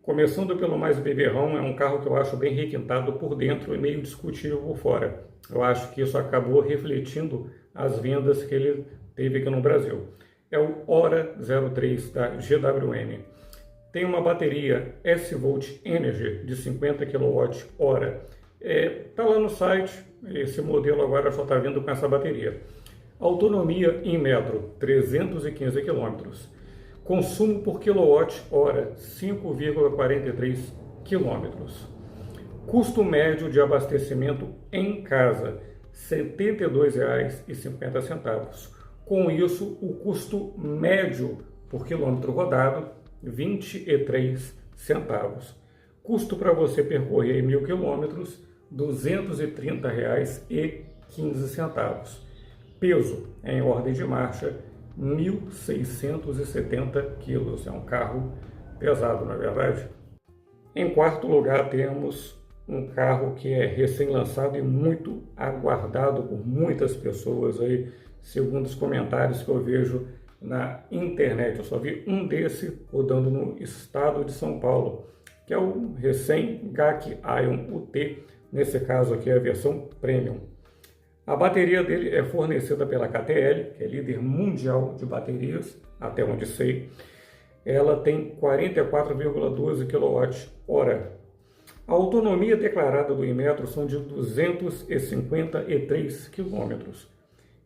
Começando pelo mais beberrão, é um carro que eu acho bem requintado por dentro e meio discutível por fora. Eu acho que isso acabou refletindo as vendas que ele teve aqui no Brasil. É o Hora 03 da GWM. Tem uma bateria S-Volt Energy de 50 kWh. Está lá no site, esse modelo agora só está vindo com essa bateria. Autonomia em metro, 315 km. Consumo por quilowatt-hora, 5,43 km. Custo médio de abastecimento em casa, R$ 72,50. Com isso, o custo médio por quilômetro rodado, 23 centavos. Custo para você percorrer 1.000 quilômetros, R$ 230,15. Peso em ordem de marcha, 1.670 quilos. É um carro pesado, não é verdade? Em quarto lugar, temos um carro que é recém-lançado e muito aguardado por muitas pessoas aí, segundo os comentários que eu vejo na internet. Eu só vi um desse rodando no estado de São Paulo, que é o recém-GAC Aion UT, nesse caso aqui é a versão Premium. A bateria dele é fornecida pela KTL, que é líder mundial de baterias, até onde sei. Ela tem 44,12 kWh. A autonomia declarada do Inmetro são de 253 km.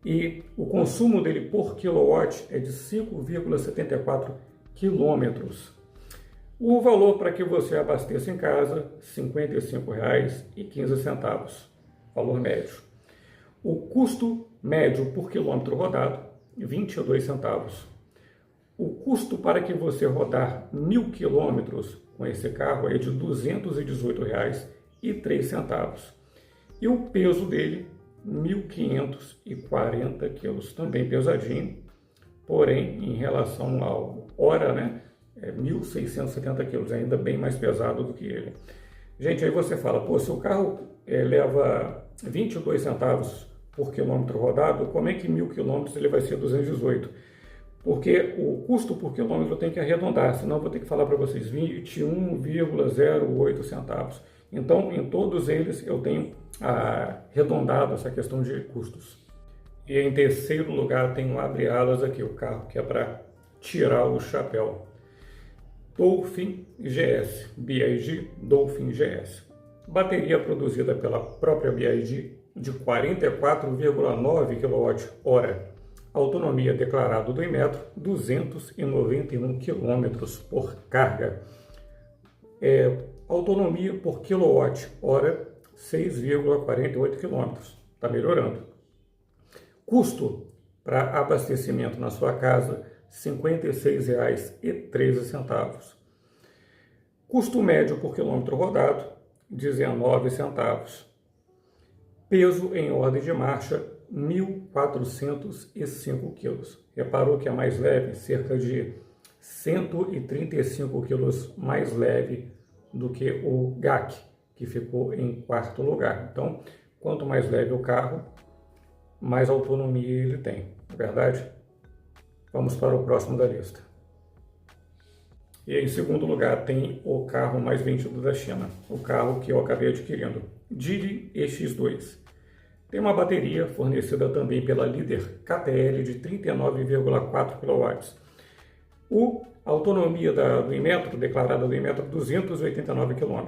E o consumo dele por quilowatt é de 5,74 km. O valor para que você abasteça em casa, R$ 55,15. Valor médio. O custo médio por quilômetro rodado, 22 centavos. O custo para que você rodar 1.000 quilômetros com esse carro é de R$ 218,03. E o peso dele, 1.540 quilos, também pesadinho, porém, em relação ao Hora, né, é 1.670 quilos, ainda bem mais pesado do que ele. Gente, aí você fala, pô, se o carro leva 22 centavos por quilômetro rodado, como é que 1.000 quilômetros ele vai ser 218? Porque o custo por quilômetro eu tenho que arredondar, senão eu vou ter que falar para vocês 21,08 centavos. Então, em todos eles eu tenho arredondado essa questão de custos. E em terceiro lugar tem o abre-alas aqui, o carro que é para tirar o chapéu. Dolphin GS, BYD Dolphin GS. Bateria produzida pela própria BYD de 44,9 kWh. Autonomia declarada do Inmetro, 291 km por carga. Autonomia por quilowatt-hora, 6,48 km. Está melhorando. Custo para abastecimento na sua casa, R$ 56,13. Custo médio por quilômetro rodado, 19 centavos. Peso em ordem de marcha, 1.405 quilos. Reparou que é mais leve, cerca de 135 quilos mais leve do que o GAC, que ficou em quarto lugar. Então, quanto mais leve o carro, mais autonomia ele tem, não é verdade? Vamos para o próximo da lista. E em segundo lugar tem o carro mais vendido da China, o carro que eu acabei adquirindo, Geely EX2. Tem uma bateria fornecida também pela líder KTL de 39,4 kW. A autonomia do Inmetro, declarada do Inmetro, 289 km.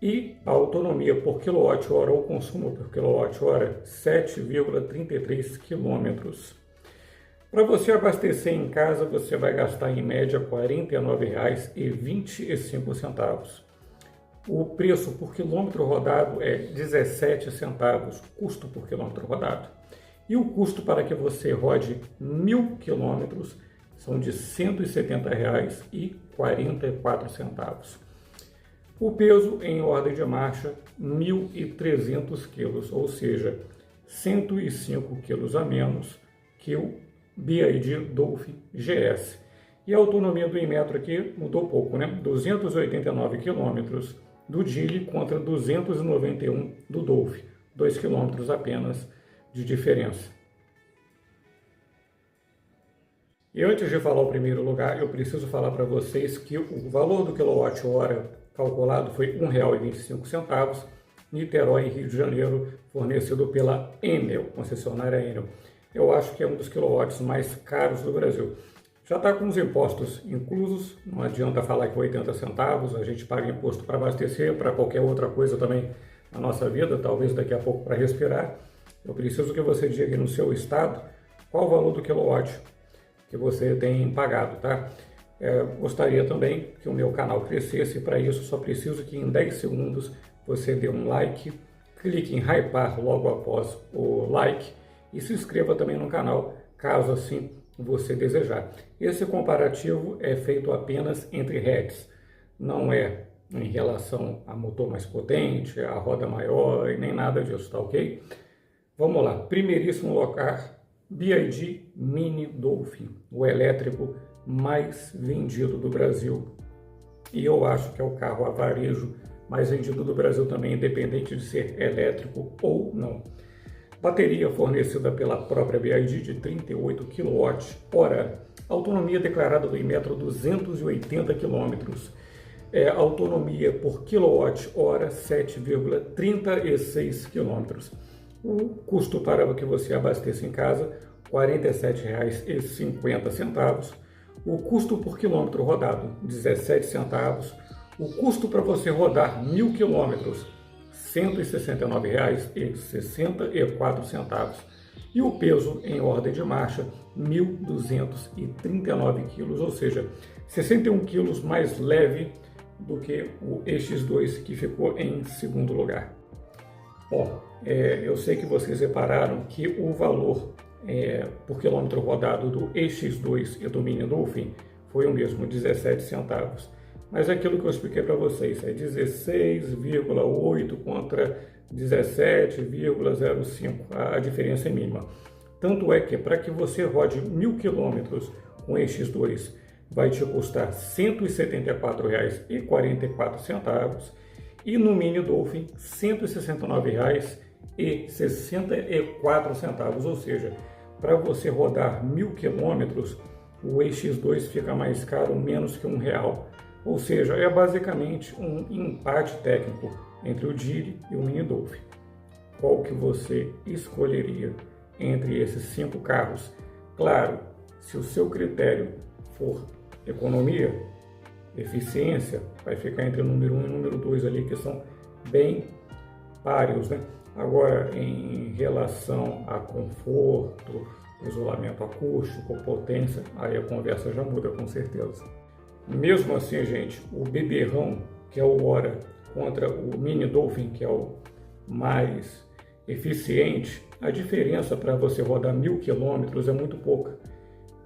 E a autonomia por quilowatt-hora, ou consumo por quilowatt-hora, 7,33 km. Para você abastecer em casa, você vai gastar em média R$ 49,25. O preço por quilômetro rodado é 17 centavos, custo por quilômetro rodado. E o custo para que você rode 1.000 quilômetros são de R$ 170,44. O peso em ordem de marcha, 1.300 quilos, ou seja, 105 quilos a menos que o BYD Dolphin GS. E a autonomia do Inmetro aqui mudou pouco, né? 289 quilômetros do Geely contra 291 do Dolphin, 2 km apenas de diferença. E antes de falar o primeiro lugar, eu preciso falar para vocês que o valor do quilowatt-hora calculado foi R$ 1,25, Niterói, em Rio de Janeiro, fornecido pela Enel, concessionária Enel. Eu acho que é um dos quilowatts mais caros do Brasil. Já está com os impostos inclusos, não adianta falar que 80 centavos, a gente paga imposto para abastecer, para qualquer outra coisa também na nossa vida, talvez daqui a pouco para respirar. Eu preciso que você diga no seu estado qual o valor do quilowatt que você tem pagado, tá? Gostaria também que o meu canal crescesse, para isso só preciso que em 10 segundos você dê um like, clique em hypar logo após o like e se inscreva também no canal, caso assim você desejar. Esse comparativo é feito apenas entre heads, não é em relação a motor mais potente, a roda maior e nem nada disso, tá ok? Vamos lá, primeiríssimo lugar, BYD Mini Dolphin, o elétrico mais vendido do Brasil. E eu acho que é o carro a varejo mais vendido do Brasil também, independente de ser elétrico ou não. Bateria fornecida pela própria BYD de 38 kWh, autonomia declarada do Inmetro 280 km, autonomia por quilowatt-hora 7,36 km. O custo para que você abasteça em casa, R$ 47,50. O custo por quilômetro rodado, 17 centavos. O custo para você rodar 1.000 quilômetros, R$ 169,64. E o peso em ordem de marcha, 1.239 quilos, ou seja, 61 quilos mais leve do que o EX2, que ficou em segundo lugar. Bom, eu sei que vocês repararam que o valor por quilômetro rodado do EX2 e do Mini Dolphin foi o mesmo, 17 centavos. Mas aquilo que eu expliquei para vocês, é 16,8 contra 17,05, a diferença é mínima. Tanto é que para que você rode 1.000 quilômetros com EX2 vai te custar R$ 164,44 e no Mini Dolphin R$ 169,64, ou seja, para você rodar 1.000 quilômetros, o EX2 fica mais caro, menos que R$1. Ou seja, é basicamente um empate técnico entre o Geely e o Mini Dolphin. Qual que você escolheria entre esses 5 carros? Claro, se o seu critério for economia, eficiência, vai ficar entre o número 1 e o número 2 ali, que são bem páreos, né? Agora, em relação a conforto, isolamento acústico, potência, aí a conversa já muda com certeza. Mesmo assim, gente, o beberrão, que é o Ora, contra o Mini Dolphin, que é o mais eficiente, a diferença para você rodar 1.000 quilômetros é muito pouca.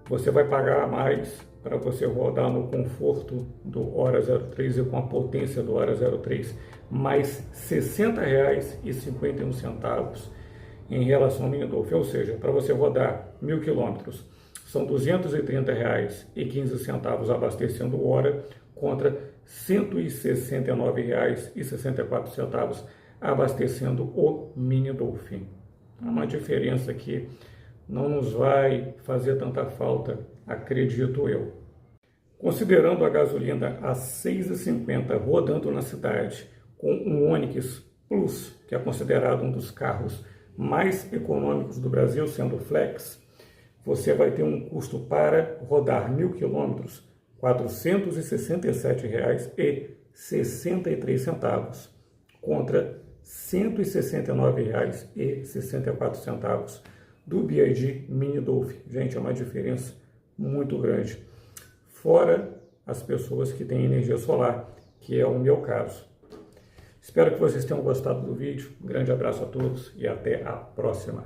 Você vai pagar mais para você rodar no conforto do Ora 03 e com a potência do Ora 03, mais R$ 60,51 em relação ao Mini Dolphin. Ou seja, para você rodar 1.000 quilômetros, são R$ 230,15 abastecendo o Ora contra R$ 169,64 abastecendo o Mini Dolphin. É uma diferença que não nos vai fazer tanta falta, acredito eu. Considerando a gasolina a R$ 6,50 rodando na cidade com um Onix Plus, que é considerado um dos carros mais econômicos do Brasil, sendo flex, você vai ter um custo para rodar 1.000 quilômetros, R$ 467,63, contra R$ 169,64 do BYD Mini Dolphin. Gente, é uma diferença muito grande. Fora as pessoas que têm energia solar, que é o meu caso. Espero que vocês tenham gostado do vídeo. Um grande abraço a todos e até a próxima.